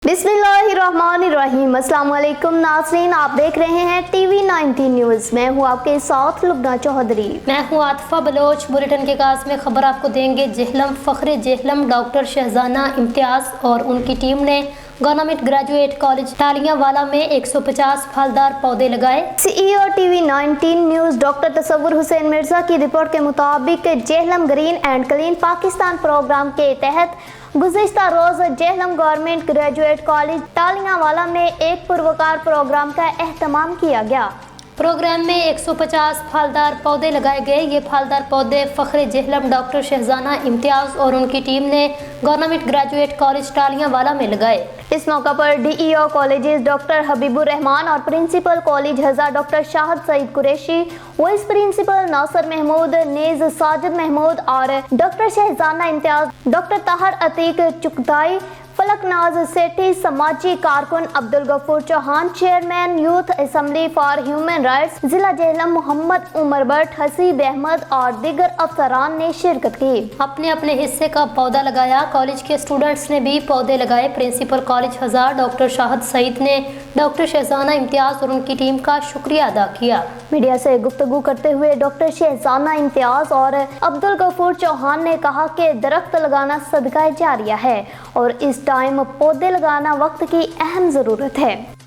बिस्मिल्लाहिर्रहमानिर्रहीम। अस्सलाम वालेकुम नाज़रीन, आप देख रहे हैं टीवी 19 न्यूज़। मैं हूँ आपके साथ लुबना चौधरी। मैं हूँ आतिफा बलोच। बुलेटिन के आगाज़ में खबर आपको देंगे। जेहलम फ़ख्रे जेहलम डॉक्टर शहजाना इम्तियाज़ और उनकी टीम ने गवर्नमेंट ग्रेजुएट कॉलेज टालियांवाला में 150 फलदार पौधे लगाए। CEO TV 19 news doctor Tasawwur Hussain Mirza की रिपोर्ट के मुताबिक Jhelum green and clean Pakistan programme के तहत गुज़िश्ता रोज़ Jhelum government graduate college Talianwala में एक पुरवकार प्रोग्राम का एहतमाम किया गया। प्रोग्राम में 150 फलदार पौधे लगाए गए। ये फलदार पौधे फ़ख्रे जेहलम डॉक्टर शहजाना इम्तियाज़ और उनकी टीम ने गवर्नमेंट ग्रेजुएट कॉलेज टालियांवाला में लगाए। इस मौका पर DEO colleges doctor Habibur Rehman और प्रिंसिपल कॉलेज हज़ा doctor Shahid Saeed Qureshi, vice principal Nasir Mahmood, नेज़ साजिद महमूद और डॉक्टर शहजाना इम्तियाज़, डॉक्टर ताहर अतीक चुगताई, फलकनाज सेठी, समाजी कारकुन Abdul Ghafoor Chauhan, chairman youth assembly for human rights जिला जेहलम मोहम्मद उमर भट्ट, हसीब अहमद और दीगर अफसरान ने शिरकत की। अपने अपने हिस्से का पौधा लगाया। कॉलेज के स्टूडेंट्स ने भी पौधे लगाए। प्रिंसिपल कॉलेज हज़ार डॉक्टर शाहद सईद ने डॉक्टर शहजाना इम्तियाज़ और उनकी टीम का शुक्रिया अदा किया। मीडिया से गुफ्तगू करते हुए डॉक्टर शहजाना इम्तियाज़ और अब्दुल गफूर चौहान ने कहा कि दरख्त लगाना सदका जारिया है और इस टाइम पौधे लगाना वक्त की अहम ज़रूरत है।